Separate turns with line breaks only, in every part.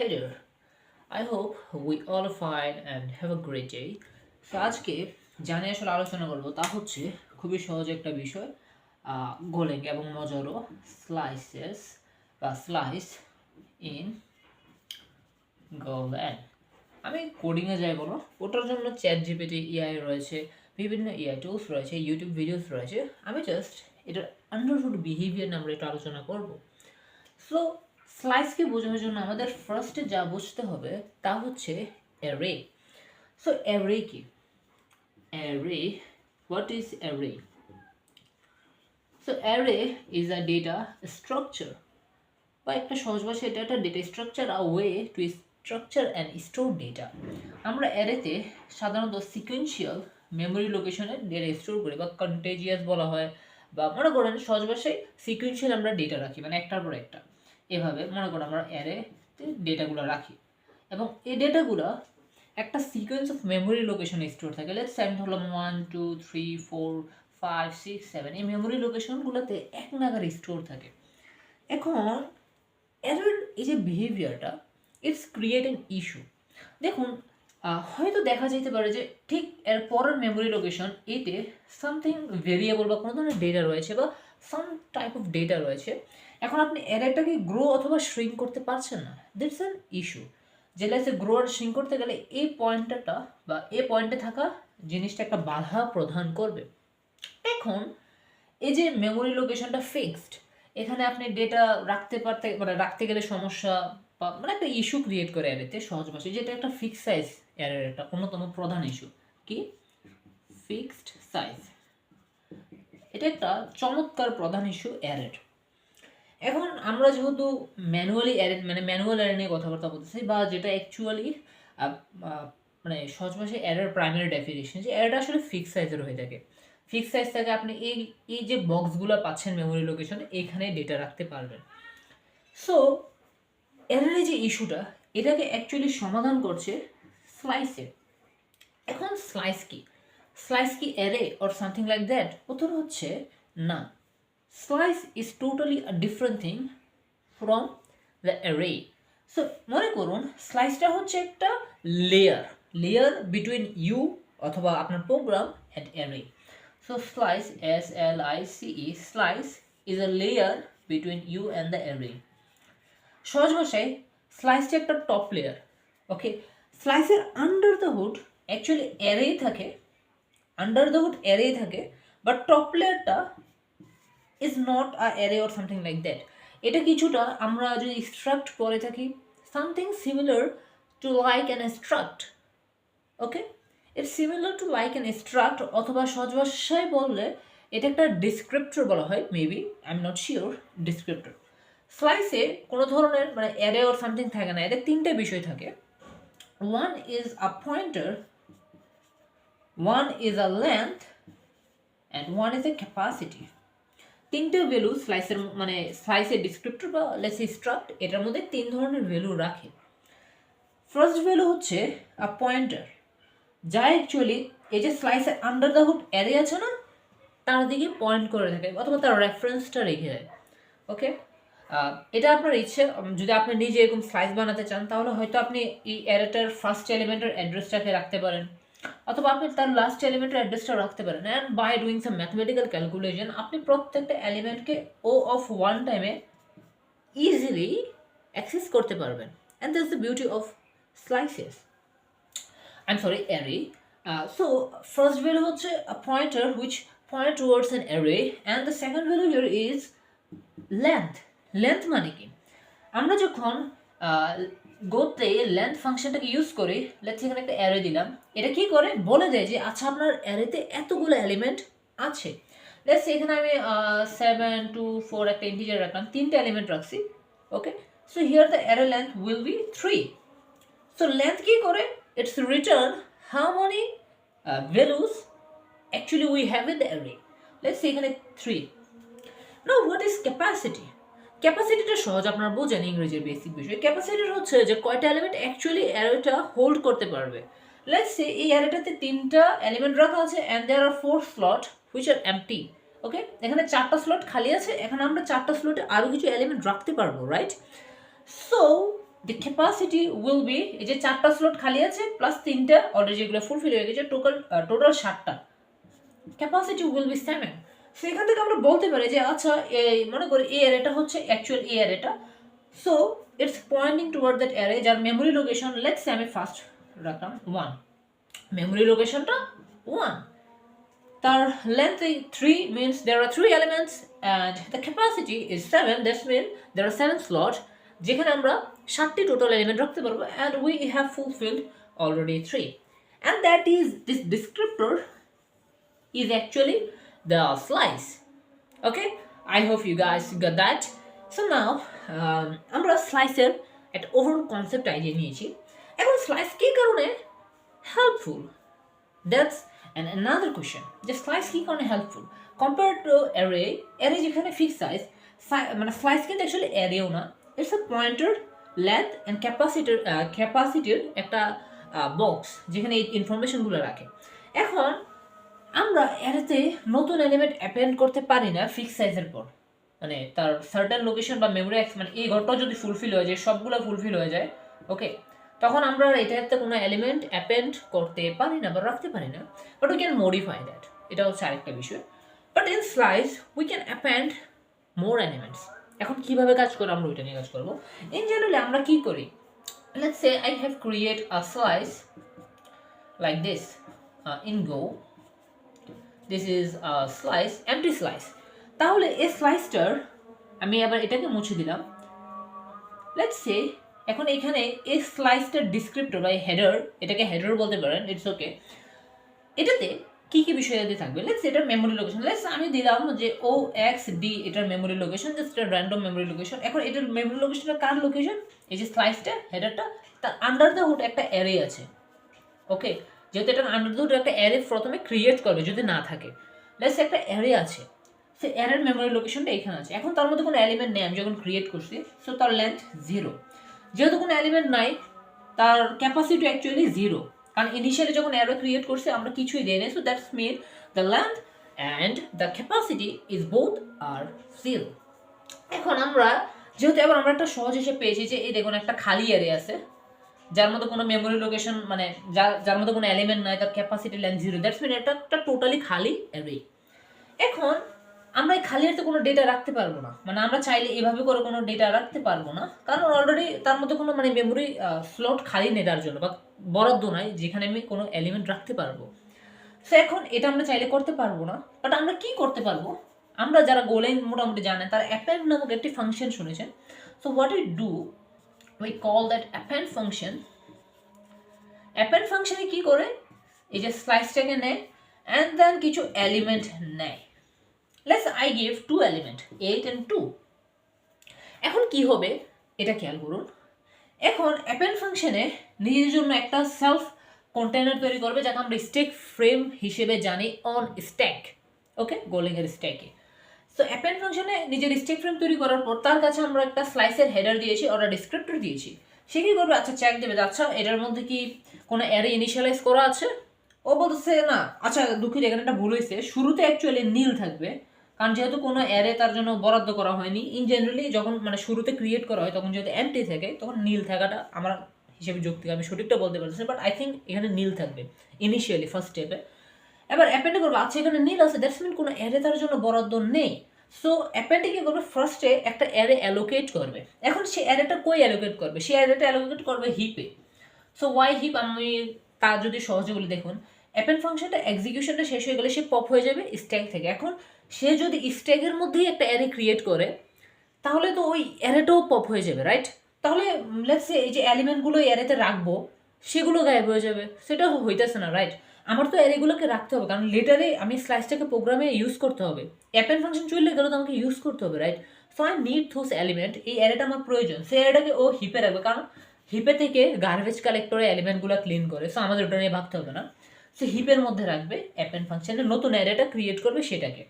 Hey there, I hope we all are fine and have a great day. So আজকে যা নিয়ে আসলে আলোচনা করবো তা হচ্ছে খুবই সহজ একটা বিষয়, গোলেং এবং মজারও স্লাইসেস বা স্লাইস ইন গোল্যান্ড। আমি কোডিংয়ে যাইব না, ওটার জন্য চ্যাট জিপিটি এআই রয়েছে, বিভিন্ন এআই টুলস রয়েছে, ইউটিউব ভিডিওস রয়েছে। আমি জাস্ট এটার আন্ডারহুড বিহেভিয়ার নিয়ে আমরা একটু আলোচনা করব। সো স্লাইসকে বোঝানোর জন্য আমাদের ফার্স্টে যা বুঝতে হবে তা হচ্ছে অ্যারে। সো অ্যারে কি? Array, what is array? So array is a data structure, বা একটা সহজ ভাষায় এটা একটা data structure, a way to structure and store data. আমরা অ্যারেতে সাধারণত সিকুয়েন্সিয়াল মেমোরি লোকেশনে ডেটা স্টোর করি, বা কন্টেজিয়াস বলা হয়, বা মনে করেন সহজ ভাষায় সিকুয়েন্সিয়াল আমরা ডেটা রাখি, মানে একটার পর একটা। এভাবে মনে করেন আমরা অ্যারেতে ডেটাগুলো রাখি, এবং এই ডেটাগুলো একটা সিকোয়েন্স অফ মেমোরি লোকেশনে স্টোর থাকে। লেটস সেন্ড হলো 1 2 3 4 5 6 7, এই মেমোরি লোকেশনগুলোতে এক নাগারে স্টোর থাকে। এখন এরর, এই যে বিহেভিয়ারটা, ইটস ক্রিয়েট অ্যান ইস্যু। দেখুন, হয়তো দেখা যেতে পারে যে ঠিক এর পরের মেমোরি লোকেশন এতে সামথিং ভেরিয়েবল বা কোনো ধরনের ডেটা রয়েছে, বা সাম টাইপ অফ ডেটা রয়েছে। এখন আপনি অ্যারেটাকে গ্রো অথবা শ্রিঙ্ক করতে পারছেন না, দ্যাটস অ্যান ইস্যু। যে লেটসে গ্রো আর শ্রিঙ্ক করতে গেলে এই পয়েন্টারটা বা এই পয়েন্টে থাকা জিনিসটা একটা বাধা প্রদান করবে। এখন এই যে মেমোরি লোকেশনটা ফিক্সড, এখানে আপনি ডেটা রাখতে পারতে মানে রাখতে গেলে সমস্যা, বা মানে একটা ইস্যু ক্রিয়েট করে অ্যারেতে, সহজ ভাষায় যেটা একটা ফিক্স সাইজ অ্যারের একটা অন্যতম প্রধান ইস্যু। কি? Fixed size. এটা একটা চমৎকার প্রধান ইস্যু অ্যারের। এখন আমরা যেহেতু ম্যানুয়ালি অ্যারে, মানে ম্যানুয়াল অ্যারে নিয়ে কথাবার্তা বলতেছি, বা যেটা অ্যাকচুয়ালি মানে সহজ ভাষায় অ্যারের প্রাইমারি ডেফিনেশন, যে অ্যারেটা আসলে ফিক্স সাইজের হয়ে থাকে। ফিক্স সাইজ থেকে আপনি এই এই যে বক্সগুলো পাচ্ছেন মেমোরি লোকেশনে, এখানে ডেটা রাখতে পারবেন। সো এর যে ইস্যুটা, এটাকে অ্যাকচুয়ালি সমাধান করছে স্লাইসে। এখন স্লাইস কি? স্লাইস কি array or something like that? উত্তর হচ্ছে না। Slice is totally a different thing from the array. So মনে করুন স্লাইসটা হচ্ছে একটা লেয়ার, লেয়ার বিটুইন ইউ অথবা আপনার program and array. So slice, SLICE, slice is a layer between you and the array. সহজ ভাষায় স্লাইসটা একটা টপ লেয়ার। ওকে, স্লাইসের আন্ডার দ্য হুড অ্যাকচুয়ালি অ্যারেই থাকে, আন্ডার দ্য হুড অ্যারেই থাকে, বাট টপ লেয়ারটা is not a array or something like that. এটা কিছুটা আমরা যদি স্ট্রাক্ট করে থাকি, something similar to like an struct. Okay, it's similar to like an struct, অথবা সহজ ভাষায় বললে এটা একটা ডিসক্রিপ্টর বলা হয়, maybe, I am not sure, descriptor. স্লাইসে কোনো ধরনের মানে অ্যারে অর সামথিং থাকে না, এদের তিনটে বিষয় থাকে। One is a pointer, one is a length, and one is a capacity. তিনটে ভ্যালু স্লাইসের মানে স্লাইসের ডিসক্রিপ্টর বা লেটস স্ট্রাক্ট, এটার মধ্যে তিন ধরনের ভ্যালু রাখে। ফার্স্ট ভ্যালু হচ্ছে আ পয়েন্টার, যা অ্যাকচুয়ালি এই যে স্লাইসের আন্ডার দ্য হুড অ্যারে আছে না, তার দিকে পয়েন্ট করে থাকে, অথবা তার রেফারেন্সটা রেখে দেয়। ওকে, এটা আপনার ইচ্ছে, যদি আপনি নিজে এরকম স্লাইস বানাতে চান, তাহলে হয়তো আপনি এই অ্যারেটার ফার্স্ট এলিমেন্টের অ্যাড্রেসটাকে রাখতে পারেন, অথবা আপনি তার লাস্ট এলিমেন্টের অ্যাড্রেসটা রাখতে পারেন, and by doing some mathematical calculation আপনি প্রত্যেকটা এলিমেন্টকে ও অফ ওয়ান টাইমে ইজিলি অ্যাক্সেস করতে পারবেন। And that's the beauty of slices, I'm sorry, array. So first value হচ্ছে a pointer which point towards an array, and the second value here is length. Length মানে কি? আমরা যখন গোতে length ফাংশনটাকে use করি, let's এখানে একটা অ্যারে দিলাম, এটা কি করে বলে দেয় যে আচ্ছা আপনার অ্যারেতে এতগুলো এলিমেন্ট আছে। লেটস এখানে আমি 7 2 4 একটা ইন্টিজার রাখলাম, তিনটে এলিমেন্ট রাখছি। Okay, so here the array length will be 3. So length কি করে? It's return how many values actually we have in the array. Let's say এখানে 3. Now what is capacity? ক্যাপাসিটিটা সহজ, আপনারা বোঝেন ইংরেজির বেসিক বিষয়। ক্যাপাসিটি হচ্ছে যে কয়টা এলিমেন্ট অ্যাকচুয়ালি অ্যারেটা হোল্ড করতে পারবে। লেটস সে এই অ্যারেটাতে তিনটা এলিমেন্ট রাখা আছে, and there are 4 slot which are empty. Okay, এখানে 4টা স্লট খালি আছে, এখানে আমরা 4টা স্লটে আরও কিছু এলিমেন্ট রাখতে পারবো, right? So the capacity will be এই যে 4টা স্লট খালি আছে প্লাস 3টা অলরেডি যেগুলো ফুলফিল হয়ে গেছে, টোটাল 7টা, ক্যাপাসিটি উইল বি 7। সো এখান থেকে আমরা বলতে পারি যে আচ্ছা এই মনে করি এই অ্যারেটা হচ্ছে অ্যাকচুয়াল এই অ্যারেটা, so it's pointing toward that array যার মেমোরি লোকেশন লেটস সে আমি ফার্স্ট রাখলাম 1, মেমোরি লোকেশনটা 1, তার length 3 means there are 3 elements and the capacity is 7, that means there are 7 slots যেখানে আমরা 7টি টোটাল এলিমেন্ট রাখতে পারবো and we have fulfilled already 3, and that is this descriptor is actually the slice. Okay, I hope you guys got that. So now আমরা স্লাইসের একটা overall concept idea নিয়েছি। এখন slice কি কারণে হেল্পফুল, দ্যাটস another question, যে slice কি কারণে helpful compare to array. Array যেখানে ফিক্স সাইজ, মানে স্লাইস কিন্তু অ্যাকচুয়ালি অ্যারেও না, it's a pointer length and ক্যাপাসিটির একটা বক্স যেখানে এই ইনফরমেশনগুলো রাখে। এখন আমরা অ্যারেতে নতুন এলিমেন্ট অ্যাপেন্ড করতে পারি না ফিক্স সাইজের পর, মানে তার সার্টেন লোকেশন বা মেমোরি মানে এই ঘরটাও যদি ফুলফিল হয়ে যায়, সবগুলো ফুলফিল হয়ে যায়, ওকে, তখন আমরা এটাতে কোনো এলিমেন্ট অ্যাপেন্ড করতে পারি না বা রাখতে পারি না, but we can modify that, এটা হচ্ছে আরেকটা বিষয়। But in slice we can append more elements. এখন কীভাবে কাজ করে আমরা ওইটা নিয়ে কাজ করবো। ইন জেনারেলি আমরা কী করি, let's say I have create a slice like this in Go, this is a slice, empty slice. তাহলে এই স্লাইসটার আমি আবার এটাকে মুছে দিলাম, লেটস সে এখন এখানে এই স্লাইসটার ডিসক্রিপ্টর বা হেডার, এটাকে হেডার বলতে পারেন, ইটস ওকে, এটাতে কী কী বিষয়াদি থাকবে। লেটস এটার মেমোরি লোকেশন, লেটস আমি দিলাম যে OXD এটার মেমোরি লোকেশন, জাস্ট একটা র্যান্ডম মেমোরি লোকেশন। এখন এটার মেমোরি লোকেশনটা কার লোকেশন, এই যে স্লাইসটা হেডারটা, তার আন্ডার দ্য হুড একটা অ্যারে আছে, ওকে, যেহেতু এটা আন্ডার দ্য হুড একটা অ্যারে প্রথমে ক্রিয়েট করবে যদি না থাকে, লেটস একটা অ্যারে আছে, সে অ্যারের মেমোরি লোকেশনটা এখানে আছে। এখন তার মধ্যে কোনো এলিমেন্ট নেই আমি যখন ক্রিয়েট করছি, সো তার লেন্থ 0, যেহেতু কোনো এলিমেন্ট নাই তার ক্যাপাসিটি অ্যাকচুয়ালি 0, কারণ ইনিশিয়ালি যখন অ্যারে ক্রিয়েট করছে আমরা কিছুই দেই না, so that's mean the length and the capacity is both are 0। এখন আমরা যেহেতু এবার আমরা একটা সহজ হিসেবে পেয়েছি যে এই দেখুন একটা খালি অ্যারে আছে যার মধ্যে কোনো মেমোরি লোকেশন মানে যার মধ্যে কোনো এলিমেন্ট নাই, তার ক্যাপাসিটি লেন্থ 0, দ্যাটস মিন এটা একটা টোটালি খালি অ্যারে। এখন আমরা এই খালি অ্যারেতে কোনো ডেটা রাখতে পারবো না, মানে আমরা চাইলে এভাবে করে কোনো ডেটা রাখতে পারবো না, কারণ অলরেডি তার মধ্যে কোনো মানে মেমোরি স্লট খালি নেই তার জন্য, বা বরাদ্দ নাই যেখানে আমি কোনো এলিমেন্ট রাখতে পারবো। সো এখন এটা আমরা চাইলে করতে পারবো না, বাট আমরা কি করতে পারবো, আমরা যারা গোলেন মোটামুটি জানেন তারা অ্যাপেন্ড নামক একটি ফাংশন শুনেছেন। So what we do, we call that append function. Append ফাংশনে কি করে, এই যে স্লাইসটাকে নেয় অ্যান্ড দেন কিছু এলিমেন্ট নেয়, let's I give 2 element 8 and 2। এখন কি হবে এটা খেয়াল করুন, এখন অ্যাপেন্ড ফাংশনে নিজের জন্য একটা সেলফ কন্টেনার তৈরি করবে যাকে আমরা স্ট্যাক ফ্রেম হিসেবে জানি অন স্ট্যাক, ওকে, গোলিংয়ের স্ট্যাকে। সো অ্যাপেন্ড ফাংশনে নিজের স্ট্যাক ফ্রেম তৈরি করার পর তার কাছে আমরা একটা স্লাইসের হেডার দিয়েছি অর ডিসক্রিপ্টর দিয়েছি, সে কী করবে, আচ্ছা চেক দেবে আচ্ছা এটার মধ্যে কি কোনো অ্যারে ইনিশিয়ালাইজ করা আছে, ও বলতেছে না, আচ্ছা দুঃখিত এখানে একটা ভুল হয়েছে, শুরুতে অ্যাকচুয়ালি নীল থাকবে, কারণ যেহেতু কোনো অ্যারে তার জন্য বরাদ্দ করা হয়নি। ইন জেনারেলি যখন মানে শুরুতে ক্রিয়েট করা হয় তখন যেহেতু এমটি থাকে তখন নীল থাকাটা আমার হিসেবে যৌক্তিক, আমি সঠিকটা বলতে পারছি, বাট আই থিঙ্ক এখানে নীল থাকবে ইনিশিয়ালি ফার্স্ট স্টেপে। এবার অ্যাপেন্ডে করবো, আচ্ছা এখানে নীল আছে, দ্যাটস মিন কোনো অ্যারে তার জন্য বরাদ্দ নেই। সো অ্যাপেন্ডে কী করবে, ফার্স্টে একটা অ্যারে অ্যালোকেট করবে। এখন সে অ্যারেটা কই অ্যালোকেট করবে, সে অ্যারেটা অ্যালোকেট করবে হিপে। সো ওয়াই হিপ, আমি তা যদি সহজে বলি, দেখুন অ্যাপেন্ড ফাংশনটা এক্সিকিউশনটা শেষ হয়ে গেলে সে পপ হয়ে যাবে স্ট্যাক থেকে। এখন সে যদি স্ট্যাকের মধ্যেই একটা অ্যারে ক্রিয়েট করে তাহলে তো ওই অ্যারেটাও পপ হয়ে যাবে, রাইট? তাহলে লেটস সে এই যে এলিমেন্টগুলো অ্যারেতে রাখবো সেগুলো গায়েব হয়ে যাবে, সেটা হইতেছে না, রাইট? আমার তো অ্যারেগুলোকে রাখতে হবে, কারণ লেটারে আমি স্লাইসটাকে প্রোগ্রামে ইউজ করতে হবে, অ্যাপেন্ড ফাংশন চললে গেলে তো আমাকে ইউজ করতে হবে, right? So I need those element, এই অ্যারেটা আমার প্রয়োজন, সেই অ্যারেটাকে ও হিপে রাখবে, কারণ হিপে থেকে গার্বেজ কালেক্টরে এলিমেন্টগুলো ক্লিন করে, সো আমাদের ওটা নিয়ে ভাবতে হবে না। সে হিপের মধ্যে রাখবে, অ্যাপেন্ড ফাংশনে নতুন অ্যারেটা ক্রিয়েট করবে সেটাকে।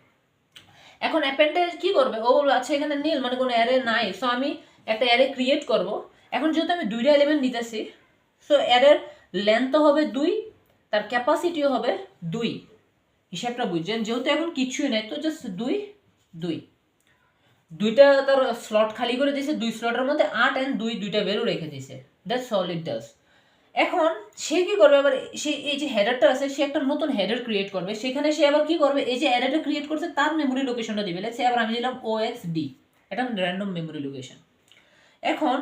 এখন অ্যাপেন্ডে কি করবে, ও বলবে আচ্ছা এখানে নীল মানে কোনো অ্যারে নাই, সো আমি একটা অ্যারে ক্রিয়েট করব। এখন যেহেতু আমি 2টা এলিমেন্ট নিতেছি, সো অ্যারের লেন্থ হবে 2, তার ক্যাপাসিটিও হবে 2, হিসাবটা বুঝছেন? যেহেতু এখন কিছুই নেই তো জাস্ট 2 2 দুইটা তার স্লট খালি করে দিয়েছে, 2 স্লটের মধ্যে 8 and 2 দুইটা ভ্যালু রেখে দিয়েছে। That's all it does. এখন সে কি করবে, আবার সে এই যে হেডারটা আছে সে একটা নতুন হেডার ক্রিয়েট করবে, সেখানে সে আবার কি করবে, এই যে অ্যারেটা ক্রিয়েট করছে তার মেমোরি লোকেশনটা দিবে। লেটস সে আবার আমি দিলাম OXD, এটা র্যান্ডম মেমোরি লোকেশন। এখন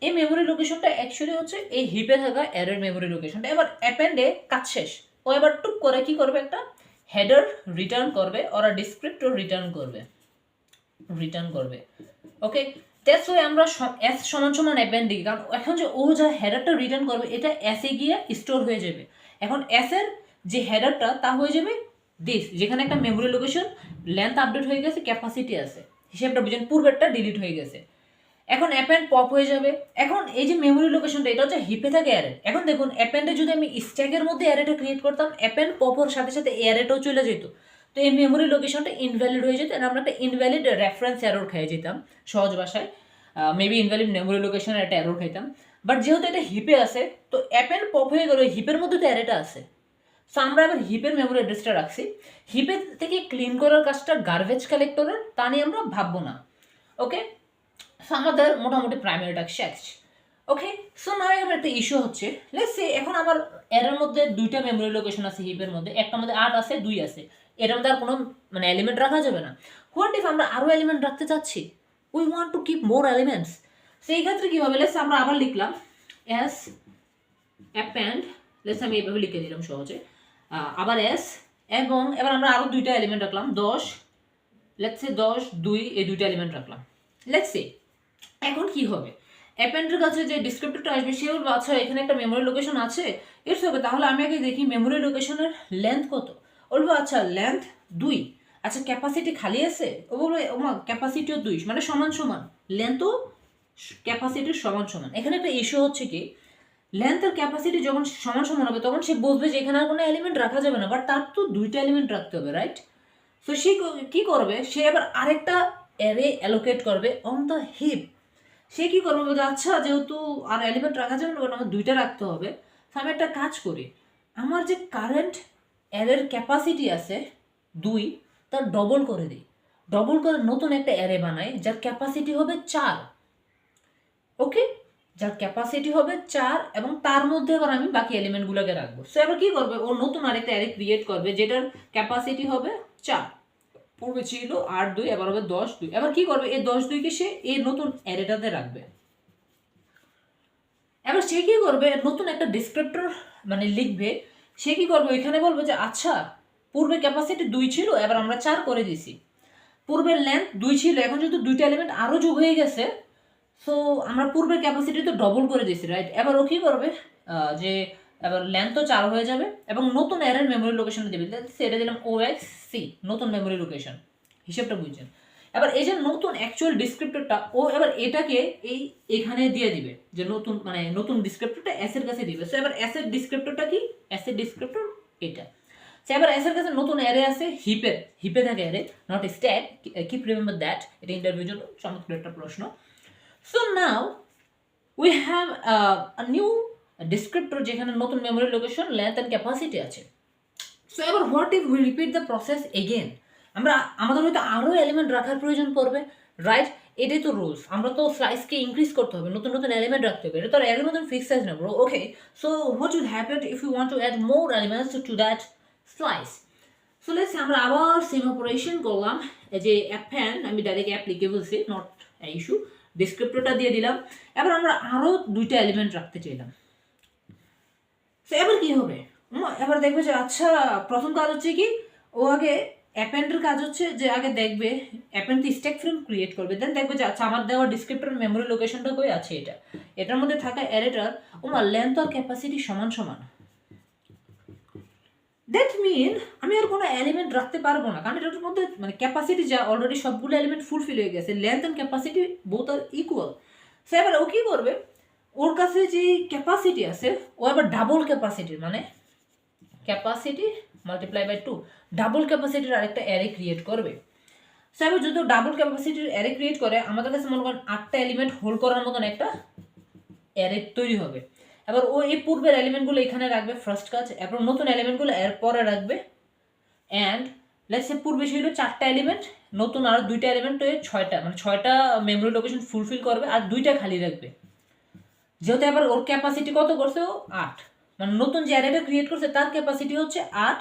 এই মেমোরি লোকেশনটা অ্যাকচুয়ালি হচ্ছে এই হিপে থাকা অ্যারের মেমোরি লোকেশনটা। এবার অ্যাপেন্ডে কাজ শেষ, ও এবার টুক করে কি করবে, একটা হেডার রিটার্ন করবে, ওরা ডিসক্রিপ্টর রিটার্ন করবে। ওকে, দ্যাটস ওয়াই আমরা এস সমান সমান অ্যাপেন্ড দিই, কারণ এখন যে ও যা হেডারটা রিটার্ন করবে এটা এসে গিয়ে স্টোর হয়ে যাবে। এখন এস এর যে হেডারটা তা হয়ে যাবে দিস, যেখানে একটা মেমোরি লোকেশন লেন্থ আপডেট হয়ে গেছে, ক্যাপাসিটি আছে, হিসেবটা বুঝেন, পূর্বেরটা ডিলিট হয়ে গেছে। এখন অ্যাপেন্ড পপ হয়ে যাবে। এখন এই যে মেমোরি লোকেশনটা এটা হচ্ছে হিপে থাকে অ্যারে। এখন দেখুন অ্যাপেন্ডে যদি আমি স্ট্যাকের মধ্যে অ্যারেটা ক্রিয়েট করতাম, অ্যাপেন্ড পপ হওয়ার সাথে সাথে অ্যারেটাও চলে যেত, তো এই মেমোরি লোকেশনটা ইনভ্যালিড হয়ে যেত, আমরা একটা ইনভ্যালিড রেফারেন্স এরর খেয়ে যেতাম সহজ ভাষায়, মেবি ইনভ্যালিড মেমোরি লোকেশনের একটা এরর খাইতাম। বাট যেহেতু এটা হিপে আছে, তো অ্যাপেন্ড পপ হয়ে গেল, হিপের মধ্যে তো অ্যারেটা আছে, সো আমরা এবার হিপের মেমোরি অ্যাড্রেসটা রাখছি। হিপের থেকে ক্লিন করার কাজটা গার্বেজ কালেক্টরের, তা নিয়ে আমরা ভাববো না। ওকে, সো আমাদের মোটামুটি প্রাইমারি টাস্ক শেষ। ওকে, সো না এবার একটা ইস্যু হচ্ছে, লেটস সে এখন আমার এর মধ্যে দুইটা মেমোরি লোকেশন আছে হিপের মধ্যে, একটার মধ্যে 8 আছে, 2 আছে, এর মধ্যে আর কোনো মানে এলিমেন্ট রাখা যাবে না। হোয়াট ইফ আমরা আরও এলিমেন্ট রাখতে চাচ্ছি, we want to keep more elements, সেই ক্ষেত্রে কী হবে, লেটস আমরা আবার লিখলাম এস অ্যাপেন্ড, লেটস আমি এইভাবে লিখে দিলাম সহজে, আবার এস, এবং এবার আমরা আরও দুইটা এলিমেন্ট রাখলাম 10, লেটস সে 10 2 এই দুইটা এলিমেন্ট রাখলাম। লেটস সে এখন কি হবে, অ্যাপেন্ডের কাছে যে ডিসক্রিপ্টরটা আসবে সে বলবে আচ্ছা এখানে একটা মেমোরি লোকেশন আছে, ইটস হবে, তাহলে আমি আগে দেখি মেমোরি লোকেশনের লেন্থ কত। বলবো আচ্ছা লেন্থ 2, আচ্ছা ক্যাপাসিটি খালি আছে, ও বলবে ওমা ক্যাপাসিটিও 2, মানে সমান সমান, লেন্থও ক্যাপাসিটির সমান সমান। এখানে একটা ইস্যু হচ্ছে কি, লেন্থ আর ক্যাপাসিটি যখন সমান সমান হবে তখন সে বুঝবে যে এখানে আর কোনো এলিমেন্ট রাখা যাবে না, বাট তার তো দুইটা এলিমেন্ট রাখতে হবে, রাইট? সো সে কী করবে, সে আবার আরেকটা অ্যারে অ্যালোকেট করবে অন দ্য হিপ। সে কী করবে, বলছে আচ্ছা যেহেতু আর এলিমেন্ট রাখা যাবে না, আমার দুইটা রাখতে হবে, তো আমি একটা কাজ করি, আমার যে কারেন্ট অ্যারের ক্যাপাসিটি আছে 2, তার ডবল করে দিই, ডবল করে নতুন একটা অ্যারে বানাই যার ক্যাপাসিটি হবে 4। ওকে, যার ক্যাপাসিটি হবে 4 এবং তার মধ্যে এবার আমি বাকি এলিমেন্টগুলোকে রাখবো। সো এবার কী করবে, ও নতুন আরেকটা অ্যারে ক্রিয়েট করবে যেটার ক্যাপাসিটি হবে 4, পূর্বে ছিল 8 2, এবার হবে 10 2। এবার কি করবে, এই 10 2কে সে এই নতুন অ্যারেটাতে রাখবে। এবার সে কি করবে, নতুন একটা ডিসক্রিপ্টর মানে লিখবে, সে কি করবে ওইখানে বলবে যে আচ্ছা পূর্বে ক্যাপাসিটি 2 ছিল, এবার আমরা 4 করে দিছি, পূর্বের লেন্থ 2 ছিল, এখন যেহেতু দুইটা এলিমেন্ট আরও যোগ হয়ে গেছে, সো আমরা পূর্বের ক্যাপাসিটি তো ডবল করে দিয়েছি, রাইট? এবার ও কী করবে, যে এবার লেন্থ তো 4 হয়ে যাবে এবং নতুন অ্যারের মেমোরি লোকেশন দেবে, সেটা দিলাম OXC, নতুন মেমোরি লোকেশন, হিসেবটা বুঝছেন। এবার এই যে নতুন অ্যাকচুয়াল ডিসক্রিপ্টরটা ও এবার এটাকে এখানে দিয়ে দিবে, যে নতুন মানে নতুন ডিসক্রিপ্টরটা এস এর কাছে দিবে। সো এবার এস এর ডিসক্রিপ্টরটা কি, এস এর ডিসক্রিপ্টর এটা। সো এবার এস এর কাছে নতুন অ্যারে আছে হিপে থাকে array, not stack, keep remember that, এটা ইন্টারভিউর জন্য চমৎকার একটা প্রশ্ন। So now we have a new descriptor যেখানে নতুন memory location length and capacity আছে। সো এবার what if we repeat the process again, আমাদের হয়তো আরও এলিমেন্ট রাখার প্রয়োজন পড়বে, রাইট? এটাই তো রুলস, আমরা তো স্লাইসকে ইনক্রিজ করতে হবে, নতুন নতুন এলিমেন্ট রাখতে হবে, এটা তো আর এর মতন ফিক্স সাইজ না bro. Okay, so what will happen if you want to add more elements to that slice? So let's আমরা আবার সেম অপারেশন করলাম, যে অ্যাপেন্ড আমি ডাইরেক্ট অ্যাপ লিখে বলছি, নট ইস্যু, ডিসক্রিপ্টরটা দিয়ে দিলাম। এবার আমরা আরও দুইটা এলিমেন্ট রাখতে চাইলাম। তো এবার কি হবে, এবার দেখবে যে আচ্ছা প্রথম কাজ হচ্ছে কি, ও আগে অ্যাপেন্ডের কাজ হচ্ছে যে আগে দেখবে অ্যাপেন্ড স্ট্যাক ফ্রেম ক্রিয়েট করবে, দেন দেখবে যে আচ্ছা আমার দেওয়া ডিসক্রিপ্টর মেমোরি লোকেশনটা কই আছে, এটার মধ্যে থাকা অ্যারেটার লেন্থ আর ক্যাপাসিটি সমান সমান। দ্যাট মিন আমি আর কোনো এলিমেন্ট রাখতে পারবো না, কারণ এটার মধ্যে মানে ক্যাপাসিটি যা অলরেডি সবগুলো এলিমেন্ট ফুলফিল হয়ে গেছে, লেন্থ অ্যান্ড ক্যাপাসিটি বোথ আর ইকুয়াল। সো এবার ও কী করবে, ওর কাছে যে ক্যাপাসিটি আছে ও আবার ডাবল ক্যাপাসিটির, মানে ক্যাপাসিটি মাল্টিপ্লাই বাই 2, ডাবল ক্যাপাসিটির আরেকটা অ্যারে ক্রিয়েট করবে। সো এবার যদি ডাবল ক্যাপাসিটির অ্যারে ক্রিয়েট করে, আমাদের কাছে মনে করেন 8টা এলিমেন্ট হোল্ড করার মতন একটা অ্যারে তৈরি হবে। এবার ও এই পূর্বের এলিমেন্টগুলো এখানে রাখবে ফার্স্ট কাজ, এবং নতুন এলিমেন্টগুলো এর পরে রাখবে। অ্যান্ড লেটস সে পূর্বে ছিল 4টা এলিমেন্ট, নতুন আর 2টা এলিমেন্ট হয়ে 6টা মানে 6টা মেমোরি লোকেশন ফুলফিল করবে আর 2টা খালি রাখবে। যেহেতু এবার ওর ক্যাপাসিটি কত করছে ও 8, মানে নতুন যে অ্যারেটা ক্রিয়েট করছে তার ক্যাপাসিটি হচ্ছে 8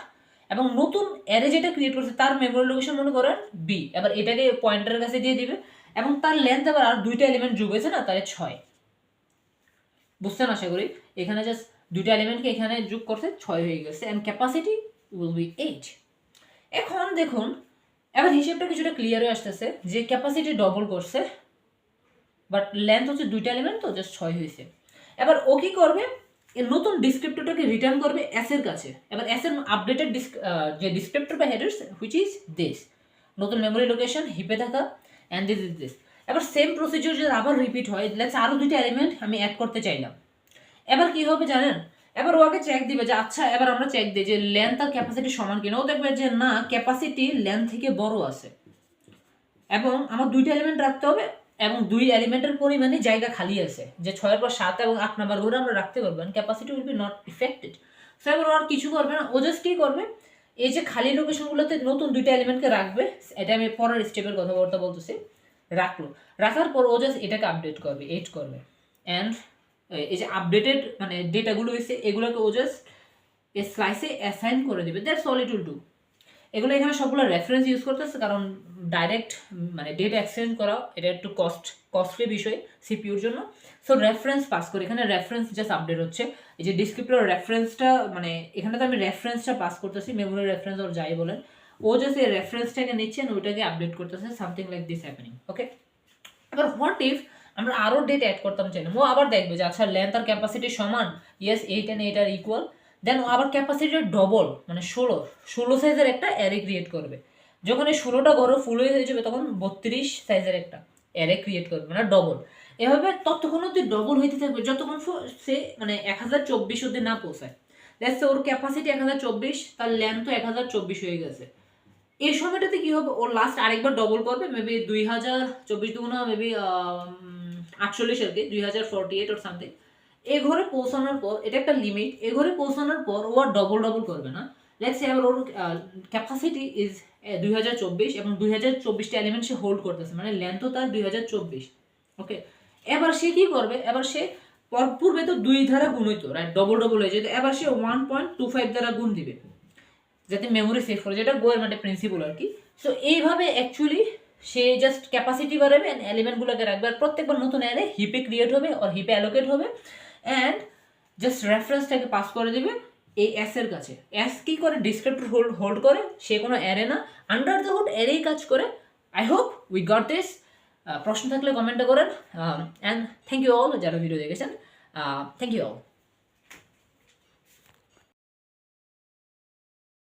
এবং নতুন অ্যারে যেটা ক্রিয়েট করছে তার মেমোরি লোকেশন মনে করেন বি। এবার এটাকে পয়েন্টারের কাছে দিয়ে দিবে এবং তার লেন্থ এবার আর 2টা এলিমেন্ট যোগ হয়েছে না, তাহলে 6। বুঝছেন আশা করি? এখানে জাস্ট 2টা এলিমেন্টকে এখানে যোগ করছে 6 হয়ে গেছে এন্ড ক্যাপাসিটি উইল বি 8। এখন দেখুন এবার হিসেবটা কিছুটা ক্লিয়ার হয়ে আসতেছে যে ক্যাপাসিটি ডবল করছে বাট লেন্থ হচ্ছে 2টা এলিমেন্ট তো জাস্ট 6 হয়েছে। এবার ও কি করবে, এর নতুন ডিসক্রিপ্টরটাকে রিটার্ন করবে এস এর কাছে। এবার এস এর আপডেটেড যে ডিসক্রিপ্টর বা হেডার্স হুইচ ইজ দিস, নতুন মেমোরি লোকেশন হিপে থাকা অ্যান্ড দিস ইজ দিস। এবার সেম প্রসিডিউর যদি আবার রিপিট হয়, লেটস আরও 2টা এলিমেন্ট আমি অ্যাড করতে চাইলাম। এবার কি হবে জানেন, এবার ও আগে চেক দিবে যে আচ্ছা এবার আমরা চেক দিই যে লেন্থ আর ক্যাপাসিটি সমান কিনা। ও দেখবে যে না, ক্যাপাসিটি লেন্থ থেকে বড় আছে এবং আমার 2টা এলিমেন্ট রাখতে হবে এবং 2 এলিমেন্টের পরিমাণে জায়গা খালি আছে, যে 6 পর 7 এবং 8 নাম্বার ঘরে আমরা রাখতে পারবো, capacity will B not affected. So এবার আর কিছু করবে না, ও জাস্ট কি করবে, এই যে খালি লোকেশনগুলোতে নতুন 2টা এলিমেন্টকে রাখবে। এটা আমি পরের স্টেপের কথা বলতেছি। রাখার পর ও জাস্ট এটাকে আপডেট করবে, 8 করবে অ্যান্ড এই যে আপডেটেড মানে ডেটাগুলো হয়েছে এগুলোকে ও জাস্ট এই স্লাইসে অ্যাসাইন করে দেবে। That's all it will do. এগুলো এখানে সবগুলো রেফারেন্স ইউজ করতেছে কারণ ডাইরেক্ট মানে ডেটা এক্সচেঞ্জ করা এটা একটু কস্টলি বিষয় সিপিইউর জন্য। সো রেফারেন্স পাস করে এখানে রেফারেন্স জাস্ট আপডেট হচ্ছে। এই যে ডিসক্রিপ্টর রেফারেন্সটা মানে এখানে তো আমি রেফারেন্সটা পাস করতেছি, মেমোরি রেফারেন্স ওর যাই বলেন, ও জাস্ট এই রেফারেন্সটাকে নিচ্ছেন ওইটাকে আপডেট করতেছে। Something like this happening. Okay, এবার হোয়াট ইফ আমরা আরও ডেটা অ্যাড করতাম চাইলাম, ও আবার দেখবে যে আচ্ছা লেন্থ আর ক্যাপাসিটি সমান, ইয়েস 8 and 8 আর ইকুয়াল। দেন ও আবার ক্যাপাসিটির ডবল মানে 16 সাইজের একটা অ্যারে ক্রিয়েট করবে। যখন এই 16টা ঘরও ফুল হয়ে যাবে তখন 32 সাইজের একটা অ্যারে ক্রিয়েট করবে, মানে ডবল। এভাবে ততক্ষণ অব্দি ডবল হইতে থাকবে যতক্ষণ সে মানে 1024 অব্দি না পৌঁছায়। দ্যাটস ওর ক্যাপাসিটি 1024, তার লেন্থও 1024 হয়ে গেছে। এই সময়টাতে কি হবে, ও লাস্ট আরেকবার ডবল করবে, মেবি 2024 দুগুণা মেবি 48 আর কি 2048 ওর সামথিং। এ ঘরে পৌঁছানোর পর এটা একটা লিমিট, এ ঘরে পৌঁছানোর পর ও আর ডবল করবে না। লেটস সে এবার ওর ক্যাপাসিটি ইজ 2024 এবং 2024টা এলিমেন্ট সে হোল্ড করতেছে, মানে লেন্থও তার 2024। ওকে, এবার সে কি করবে, এবার সে পূর্বে তো 2 দ্বারা গুণ হইতো রাইট, ডবল হয়ে যেত, এবার সে 1.25 দ্বারা গুণ দিবে যাতে মেমোরি সেভ করে, যেটা গোয়ের মানে প্রিন্সিপাল আর কি। সো এইভাবে অ্যাকচুয়ালি সে জাস্ট ক্যাপাসিটি বাড়াবে অ্যান্ড এলিমেন্টগুলোকে রাখবে আর প্রত্যেকবার নতুন অ্যারে হিপে ক্রিয়েট হবে আর হিপে অ্যালোকেট হবে অ্যান্ড জাস্ট রেফারেন্সটাকে পাস করে দিবে এই এস এর কাছে। এস কি করে, ডিসক্রিপ্টর হোল্ড করে, সে কোনো অ্যারে না, আন্ডার দ্য হুড অ্যারেই কাজ করে। I hope we got this. প্রশ্ন থাকলে কমেন্টে করেন অ্যান্ড থ্যাংক ইউ অল যারা ভিডিও দেখেছেন। Thank you all.